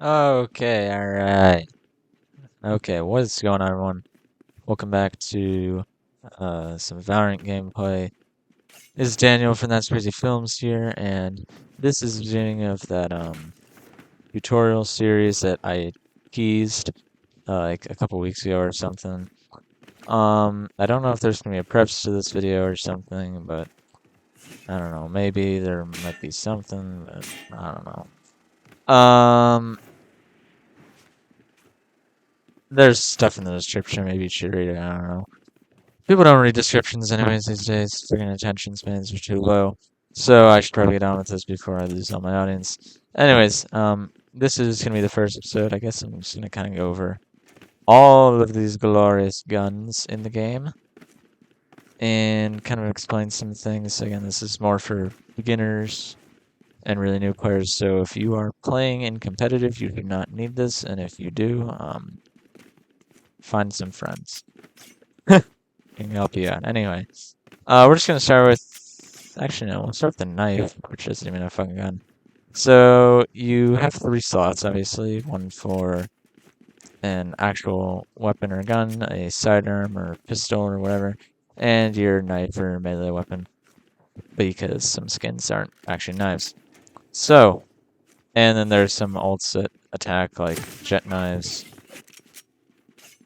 Okay, alright. Okay, what is going on, everyone? Welcome back to some Valorant gameplay. This is Daniel from That's Crazy Films here, and this is the beginning of that tutorial series that I teased like a couple weeks ago or something. I don't know if there's gonna be a preface to this video or something, but I don't know. Maybe there might be something, but I don't know. There's stuff in the description. Maybe you should read it. I don't know. People don't read descriptions anyways these days. Freaking attention spans are too low. So I should probably get on with this before I lose all my audience. Anyways, this is gonna be the first episode. I guess I'm just gonna kind of go over all of these glorious guns in the game and kind of explain some things. Again, this is more for beginners and really new players. So if you are playing in competitive, you do not need this, and if you do, find some friends. Can help you out. Anyway, we're just gonna start with. Actually, no. We'll start with the knife, which isn't even a fucking gun. So you have three slots, obviously. One for an actual weapon or gun, a sidearm or pistol or whatever, and your knife or melee weapon, because some skins aren't actually knives. So, and then there's some ults that attack like jet knives.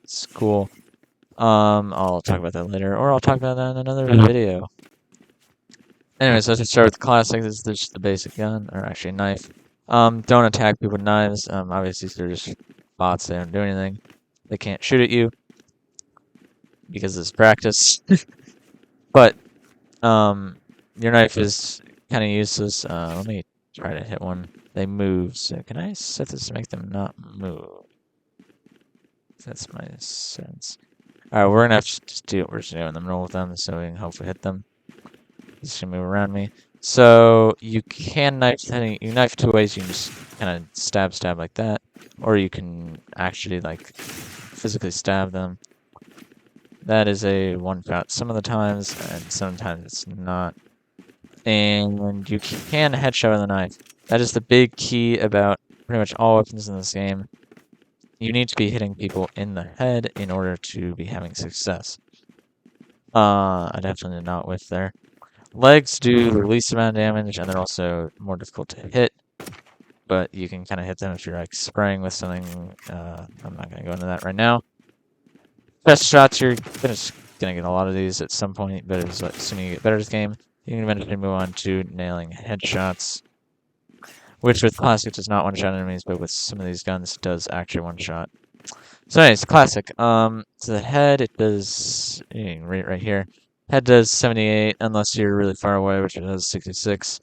It's cool. I'll talk about that later, or I'll talk about that in another video. Anyways, let's just start with the classic. This is just the basic gun, or actually knife. Don't attack people with knives. Obviously they're just bots. They don't do anything. They can't shoot at you because it's practice. But your knife is kind of useless. Let me try to hit one. They move. So can I set this to make them not move? That's my sense. Alright, we're gonna have to just do what we're just doing in the middle with them so we can hopefully hit them. He's gonna move around me. So you can knife two ways. You can just kind of stab like that, or you can actually like physically stab them. That is a one shot some of the times, and sometimes it's not. And you can headshot with a knife. That is the big key about pretty much all weapons in this game. You need to be hitting people in the head in order to be having success. I definitely did not whiff there. Legs do the least amount of damage, and they're also more difficult to hit. But you can kind of hit them if you're like spraying with something. I'm not gonna go into that right now. Best shots, you're gonna get a lot of these at some point, but assuming you get better at this game, you can eventually move on to nailing headshots. Which with classic does not one-shot enemies, but with some of these guns does actually one-shot. So anyways, classic. So the head, it does, you can read it right here. Head does 78, unless you're really far away, which it does 66.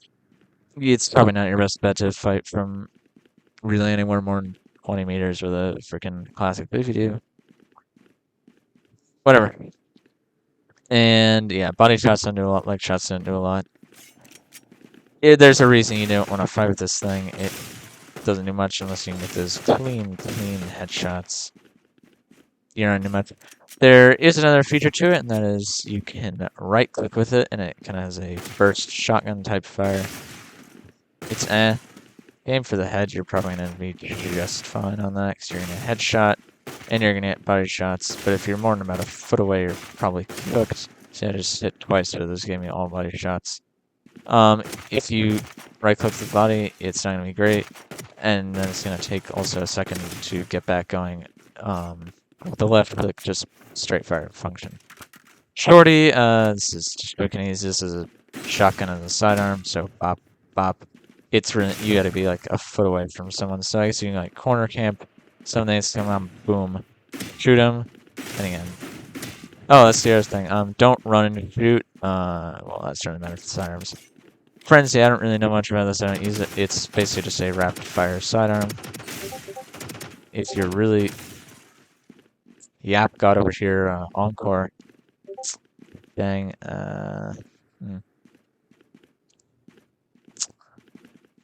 It's probably not your best bet to fight from really anywhere more than 20 meters with a freaking classic, but if you do, whatever. And yeah, body shots don't do a lot, leg shots don't do a lot. There's a reason you don't want to fight with this thing. It doesn't do much unless you can get those clean headshots. You don't do much. There is another feature to it, and that is you can right-click with it, and it kind of has a burst shotgun type fire. It's Aim for the head, you're probably going to be just fine on that, because you're going to headshot, and you're going to get body shots. But if you're more than about a foot away, you're probably cooked. So I just hit twice for this, gave me all body shots. If you right-click the body, it's not going to be great, and then it's going to take also a second to get back going. With the left click, just straight fire function. Shorty, this is just quick and easy. This is a shotgun as a sidearm, so bop, bop. It's really, you gotta be like a foot away from someone. So I guess you can like corner camp, something that's come on, boom, shoot him, and again. Oh, that's the other thing. Don't run and shoot. Well, that's certainly better for sidearms. Frenzy, I don't really know much about this. I don't use it. It's basically just a rapid fire sidearm. If you're really Yap got over here, Encore. Dang, I'm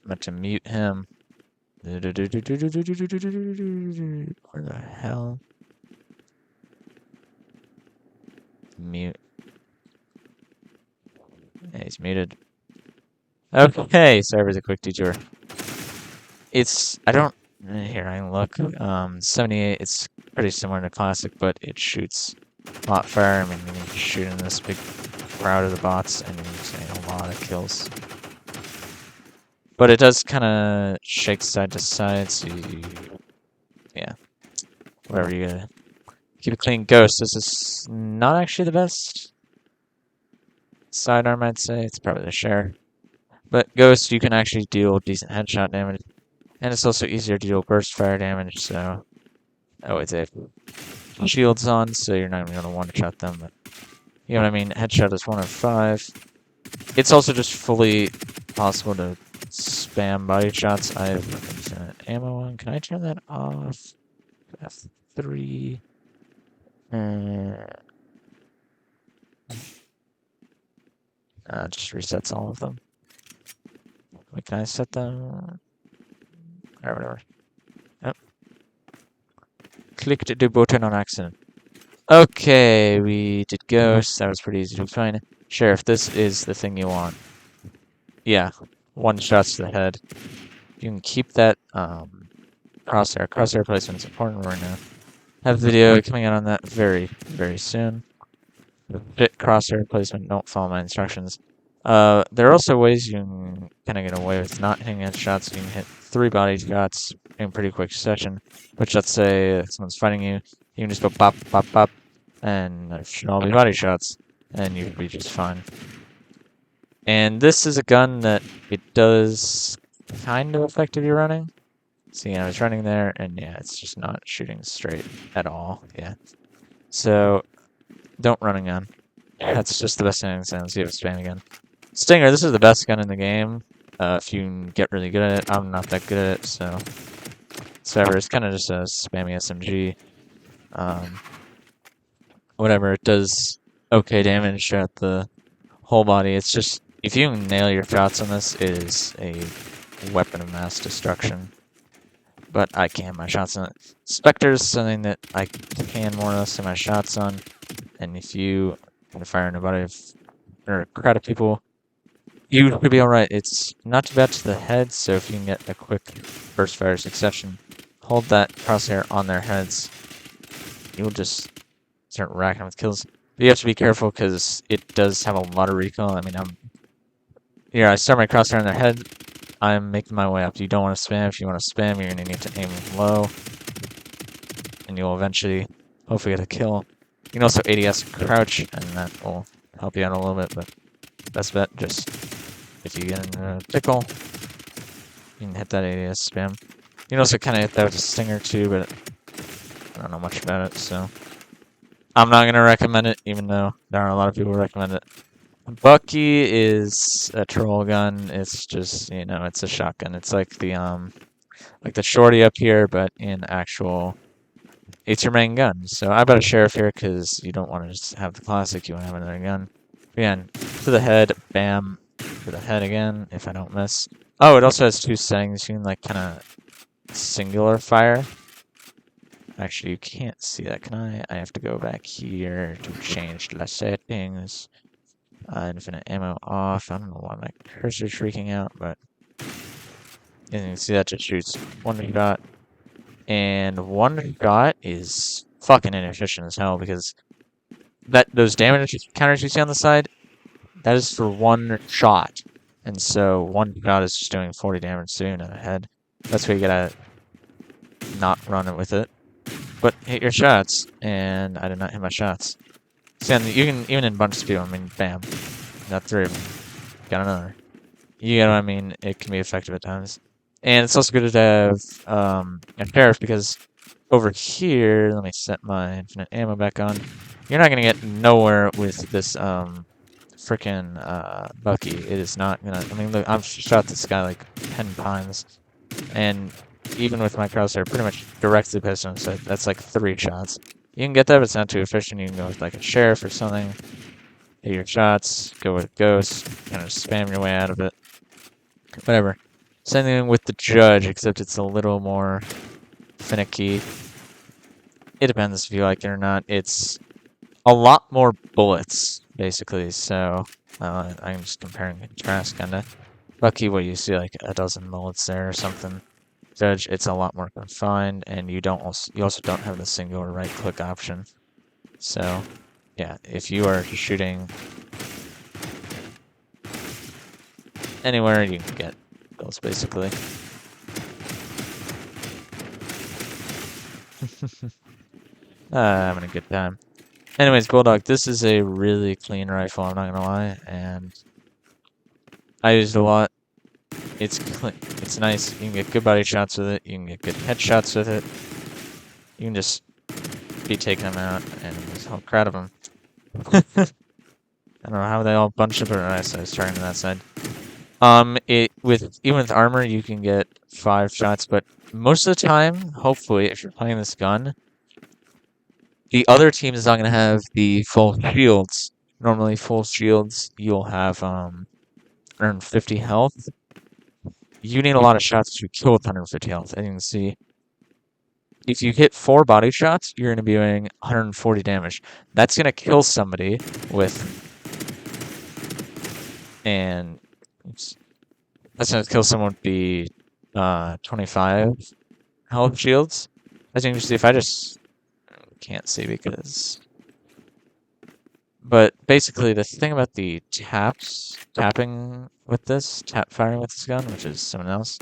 about to mute him. Where the hell? Mute. Yeah, he's muted. Okay, sorry for the quick detour. I don't Here, I can look. 78, it's pretty similar to Classic, but it shoots a lot fire. I mean, you can shoot in this big crowd of the bots, and you're getting a lot of kills. But it does kind of shake side to side, so yeah, whatever you gotta keep it clean. Ghost, this is not actually the best sidearm, I'd say. It's probably the share. But Ghost, you can actually deal decent headshot damage, and it's also easier to deal burst fire damage, so... Oh, it's a shields on, so you're not even going to one-shot them, but... You know what I mean? Headshot is 1 of 5. It's also just fully possible to spam body shots. I have ammo on. Can I turn that off? F3. Just resets all of them. Wait, can I set them? Or whatever. Yep. Clicked the button on accident. Okay, we did Ghost. That was pretty easy to find. Sheriff, this is the thing you want. Yeah, 1 shots to the head. You can keep that crosshair. Crosshair placement is important right now. Have a video coming out on that very, very soon. Fit crosshair placement, don't follow my instructions. There are also ways you can kind of get away with not hitting headshots. You can hit 3 body shots in a pretty quick session, which let's say someone's fighting you, you can just go pop, pop, pop, and it should all be body shots, and you'd be just fine. And this is a gun that it does kind of affect if you're running. See, I was running there, and yeah, it's just not shooting straight at all. Yeah. So, don't run a gun. That's just the best thing I can say. Let's see if it's spam again. Stinger, this is the best gun in the game. If you can get really good at it. I'm not that good at it, so... It's kind of just a spammy SMG. Whatever, it does okay damage at the whole body. It's just, if you can nail your shots on this, it is a weapon of mass destruction. But I can my shots on it. Spectre is something that I can more or less hit my shots on. And if you can fire in a body of, or a crowd of people, you should be alright. It's not too bad to the head, so if you can get a quick burst fire succession, hold that crosshair on their heads, you'll just start racking with kills. But you have to be careful because it does have a lot of recoil. I mean, I start my crosshair on their head, I'm making my way up. You don't want to spam. If you want to spam, you're going to need to aim low, and you'll eventually hopefully get a kill. You can also ADS crouch, and that will help you out a little bit, but best bet, just if you get in a pickle, you can hit that ADS spam. You can also kind of hit that with a stinger too, but I don't know much about it, so I'm not going to recommend it, even though there are a lot of people who recommend it. Bucky is a troll gun. It's just, you know, it's a shotgun. It's like the shorty up here, but in actual, it's your main gun. So I bought a sheriff here because you don't want to just have the classic. You want to have another gun. Again, to the head, bam, to the head again. If I don't miss. Oh, it also has 2 settings. You can like kind of singular fire. Actually, you can't see that, can I? I have to go back here to change the settings. Infinite ammo off. I don't know why my cursor's freaking out, but you can see that just shoots 1 shot. And 1 shot is fucking inefficient as hell because those damage counters you see on the side, that is for 1 shot. And so 1 shot is just doing 40 damage to you in the head. That's why you gotta not run it with it. But hit your shots, and I did not hit my shots. See, you can, even in bunch speed, I mean, bam. Got 3 of them. Got another. You know what I mean? It can be effective at times. And it's also good to have a sheriff because over here, let me set my infinite ammo back on. You're not going to get nowhere with this frickin' Bucky. It is not going to... I mean, look, I've shot this guy like 10 times. And even with my crosshair, pretty much directly pissed on his head. That's like 3 shots. You can get that, but it's not too efficient. You can go with like a sheriff or something. Hit your shots, go with ghosts, kind of spam your way out of it. Whatever. Same thing with the judge, except it's a little more finicky. It depends if you like it or not. It's a lot more bullets, basically, so I'm just comparing and contrast, kinda. Lucky what you see, like a dozen bullets there or something. Judge, it's a lot more confined, and you also don't have the singular right click option. So, yeah, if you are shooting anywhere, you can get those basically. I'm having a good time. Anyways, Bulldog, this is a really clean rifle, I'm not gonna lie, and I used a lot. It's clean, it's nice. You can get good body shots with it. You can get good headshots with it. You can just be taking them out, and there's a whole crowd of them. I don't know how they all bunched up, but I was starting to that side. Even with armor, you can get 5 shots, but most of the time, hopefully, if you're playing this gun, the other team is not going to have the full shields. Normally, full shields, you'll have earn 50 health. You need a lot of shots to kill with 150 health. As you can see, if you hit 4 body shots, you're going to be doing 140 damage. That's going to kill somebody with, and oops, that's going to kill someone with the 25 health shields. As you can see, if I just can't see because, but basically the thing about the tapping with this, firing with this gun, which is someone else,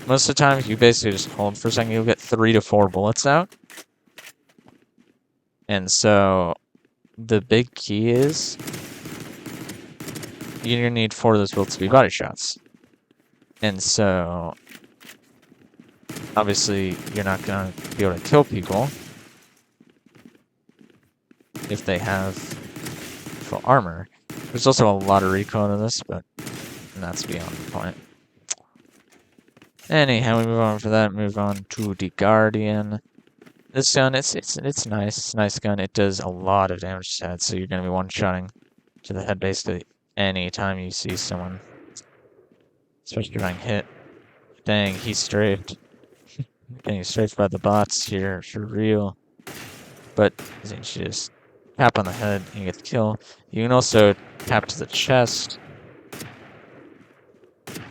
most of the time, if you basically just hold for a second, you'll get 3 to 4 bullets out. And so, the big key is you're going to need 4 of those bullets to be body shots. And so, obviously, you're not going to be able to kill people if they have full armor. There's also a lot of recoil to this, but that's beyond the point. Anyhow, we move on from that, move on to the Guardian. This gun, it's nice. It's a nice gun. It does a lot of damage to the head, so you're going to be one-shotting to the head basically any time you see someone. Especially getting hit. Dang, he's strafed. Getting strafed by the bots here, for real. But you just tap on the head and you get the kill. You can also tap to the chest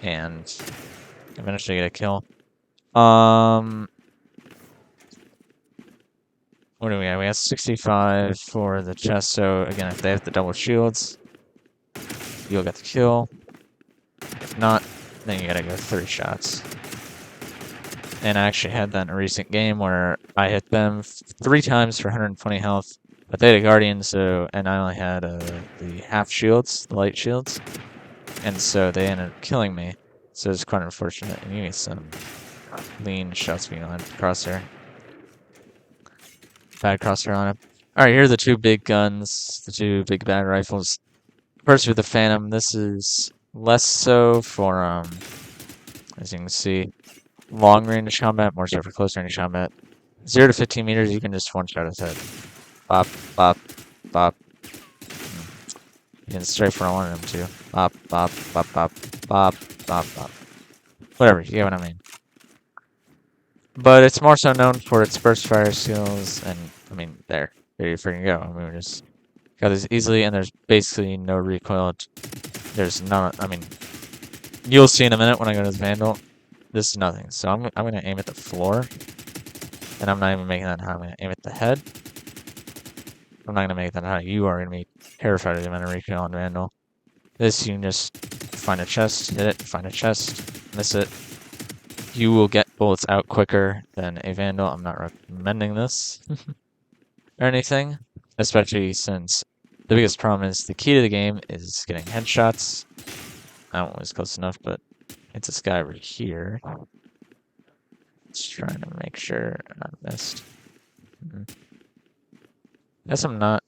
and eventually get a kill. What do we have? We have 65 for the chest, so again, if they have the double shields, you'll get the kill. If not, then you gotta go 3 shots. And I actually had that in a recent game where I hit them 3 times for 120 health, but they had a Guardian, so, and I only had the half shields, the light shields, and so they ended up killing me. So it's quite unfortunate, and you get some clean shots being on crosshair. Bad crosshair on him. Alright, here are the 2 big guns, the 2 big bad rifles. First with the Phantom, this is less so for, as you can see, long range combat, more so for close range combat. 0 to 15 meters, you can just one-shot his head. Bop, bop, bop. You can strafe where I wanted him to. Bop, bop, bop, bop, bop, bop, bop. Whatever, you get what I mean. But it's more so known for its burst fire skills, and, I mean, there you freaking go. I mean, we just got this easily, and there's basically no recoil. There's not, I mean, you'll see in a minute when I go to the Vandal. This is nothing. So I'm going to aim at the floor, and I'm not even making that how I'm going to aim at the head. I'm not going to make that how you are going to be terrified of the amount of recoil on Vandal. This, you can just find a chest, hit it, find a chest, miss it. You will get bullets out quicker than a Vandal. I'm not recommending this or anything, especially since the biggest problem is the key to the game is getting headshots. I don't was close enough, but it's this guy over here. Just trying to make sure I missed. Guess I'm not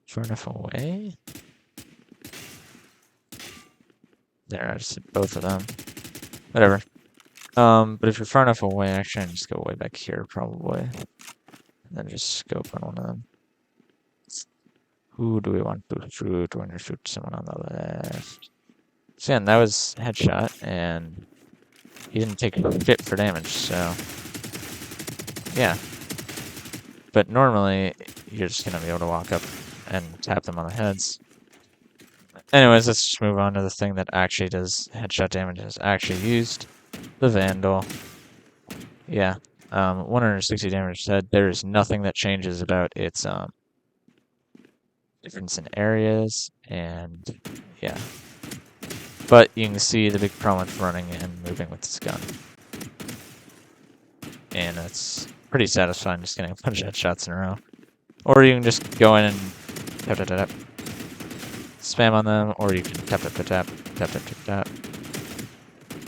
far enough away. There, I just hit both of them. Whatever. But if you're far enough away, actually, I can just go way back here, probably. And then just scope on one of them. Who do we want to shoot? We're gonna shoot someone on the left. So yeah, that was headshot, and he didn't take shit for damage, so yeah. But normally, you're just gonna be able to walk up and tap them on the heads. Anyways, let's just move on to the thing that actually does headshot damage, is actually used. the Vandal. Yeah. 160 damage said. There is nothing that changes about its difference in areas, and yeah. But you can see the big problem with running and moving with this gun. And it's pretty satisfying just getting a bunch of headshots in a row. Or you can just go in and tap tap tap tap, spam on them, or you can tap tap tap tap tap tap tap tap.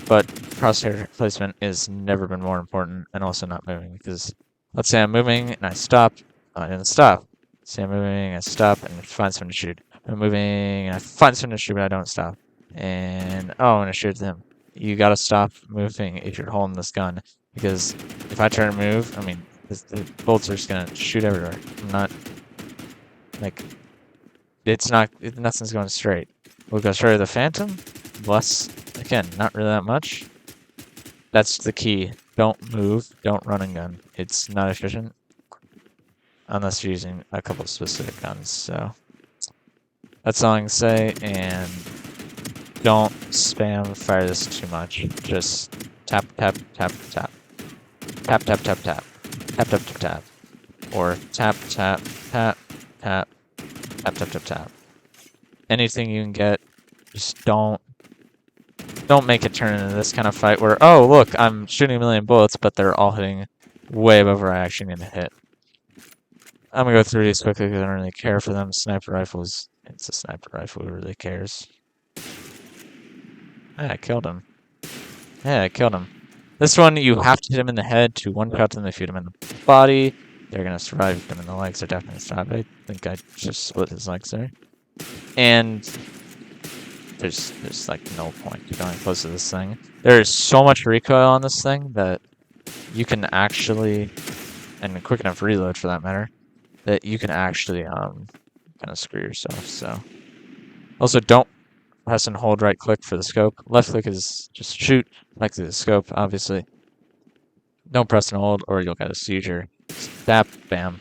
But crosshair placement has never been more important, and also not moving, because let's say I'm moving and I stop, I didn't stop. Say I'm moving, I stop, and find someone to shoot. I'm moving and I find someone to shoot, but I don't stop. And oh, I'm gonna shoot them. You gotta stop moving if you're holding this gun, because if I try to move, I mean, the bullets are just gonna shoot everywhere. I'm not like nothing's going straight. We'll go straight to the Phantom. Less, again, not really that much. That's the key. Don't move. Don't run and gun. It's not efficient unless you're using a couple of specific guns. So that's all I can say. And don't spam fire this too much. Just tap, tap, tap, tap. Tap, tap, tap, tap. Tap, tap, tap, tap. Or tap, tap, tap, tap, tap, tap, tap, tap. Anything you can get, just don't make it turn into this kind of fight where, oh, look, I'm shooting a million bullets, but they're all hitting way above where I actually need to hit. I'm gonna go through these quickly because I don't really care for them. Sniper rifles, it's a sniper rifle, who really cares? Yeah, I killed him. Yeah, I killed him. This one, you have to hit him in the head to one-shot them. If you hit him in the body, they're gonna survive. If you hit them in the legs, they're definitely gonna survive. I think I just split his legs there. And there's like no point to going close to this thing. There is so much recoil on this thing that you can actually, and a quick enough reload for that matter, that you can actually kind of screw yourself. So also don't press and hold right click for the scope. Left click is just shoot, right click the scope, obviously. Don't press and hold or you'll get a seizure. Tap, bam.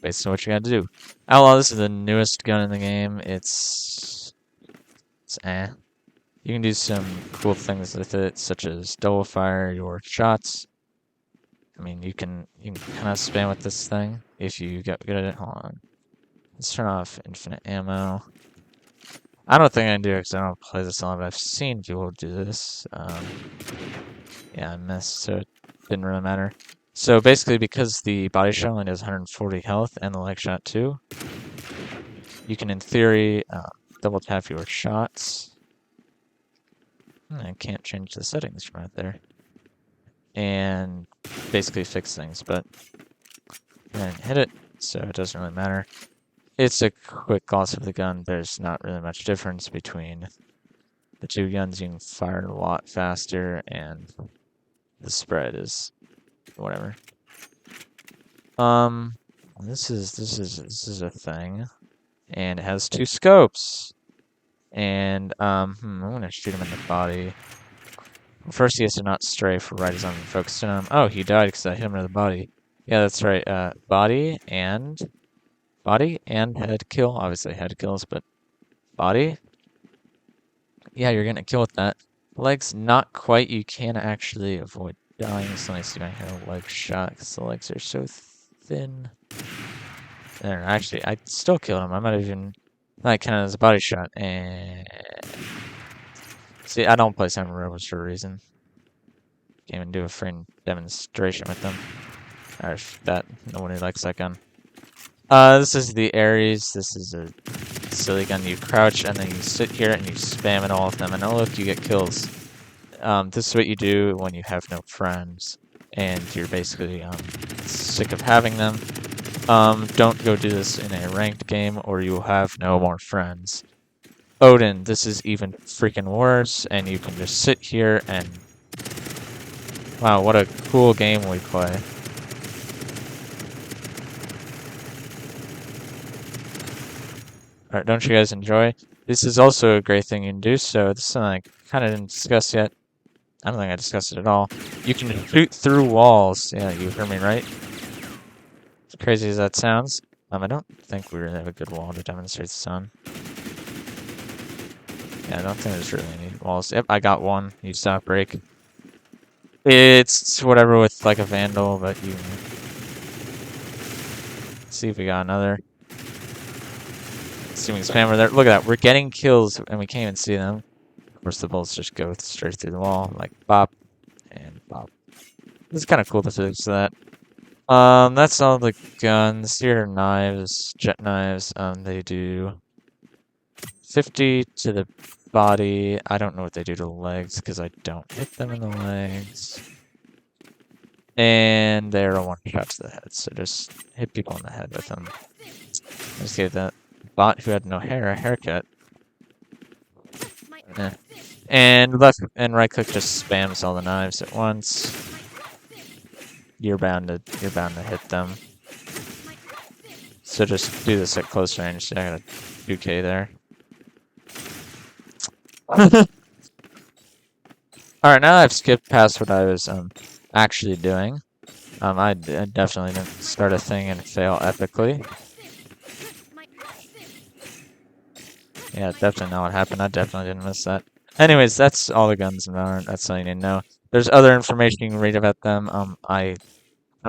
Basically what you gotta do. Outlaw, this is the newest gun in the game. It's eh. You can do some cool things with it, such as double fire your shots. I mean, you can kind of spam with this thing if you get good at it. Hold on. Let's turn off infinite ammo. I don't think I can do it because I don't play this a lot, but I've seen people do this. Yeah, I missed, so it didn't really matter. So basically, because the body shot only does 140 health and the leg shot too, you can, in theory, double tap your shots. I can't change the settings from right there. And basically fix things, but then hit it, so it doesn't really matter. It's a quick gloss of the gun. There's not really much difference between the two guns. You can fire a lot faster, and the spread is whatever. This is a thing, and it has 2 scopes. And I'm gonna shoot him in the body. First, he has to not strafe right as I'm focused on him. Oh, he died because I hit him in the body. Yeah, that's right. Body and head kill. Obviously, head kills, but body. Yeah, you're getting a kill with that. Legs, not quite. You can actually avoid dying. So I see my leg shot because the legs are so thin. There, actually, I still killed him. I might have even not counted as a body shot. And see, I don't play Cyber Rebels for a reason. Can't even do a free demonstration with them. Or that nobody likes that gun. This is the Ares. This is a silly gun. You crouch and then you sit here and you spam at all of them, and oh look, you get kills. This is what you do when you have no friends and you're basically sick of having them. Don't go do this in a ranked game or you will have no more friends. Odin, this is even freaking worse, and you can just sit here and wow, what a cool game we play. Alright, don't you guys enjoy? This is also a great thing you can do, so this is something I kind of didn't discuss yet. I don't think I discussed it at all. You can shoot through walls. Yeah, you heard me right. As crazy as that sounds. I don't think we really have a good wall to demonstrate this on. Yeah, I don't think there's really any walls. Yep, I got one. You stop break. It's whatever with like a vandal, but you see if we got another. Assuming spammer there. Look at that. We're getting kills and we can't even see them. Of course, the bullets just go straight through the wall, like bop and bop. It's kind of cool to fix that. That's all the guns. Here are knives, jet knives. They do 50 to the body. I don't know what they do to the legs because I don't hit them in the legs. And they're a one shot to the head, so just hit people in the head with them. I just gave that bot who had no hair a haircut. Eh. And left and right click just spams all the knives at once. You're bound to hit them. So just do this at close range. I got a 2K there. Alright, now I've skipped past what I was actually doing. I definitely didn't start a thing and fail epically. Yeah, definitely not what happened. I definitely didn't miss that. Anyways, that's all the guns in Valorant. That's all you need to know. There's other information you can read about them. I'm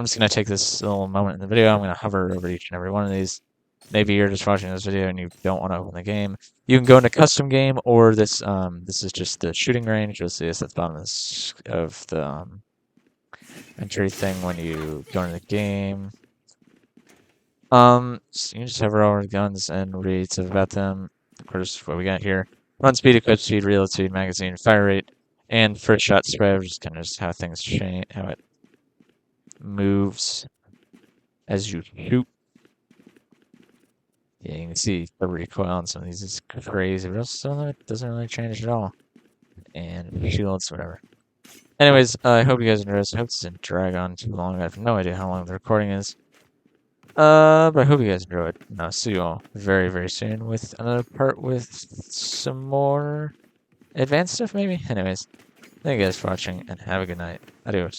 just gonna take this little moment in the video. I'm gonna hover over each and every one of these. Maybe you're just watching this video and you don't want to open the game. You can go into custom game, or this is just the shooting range. You'll see this at the bottom of the entry thing when you go into the game. So you can just hover over the guns and read stuff about them. Of course, what we got here: run speed, equip speed, reload speed, magazine, fire rate, and first shot spread, which is kind of just how things change, how it moves as you shoot. Yeah, you can see the recoil on some of these is crazy, but also it doesn't really change at all. And shields, whatever. Anyways, I hope you guys enjoyed this. I hope this didn't drag on too long. I have no idea how long the recording is. But I hope you guys enjoyed. And I'll see you all very, very soon with another part with some more advanced stuff, maybe? Anyways, thank you guys for watching, and have a good night. Adios.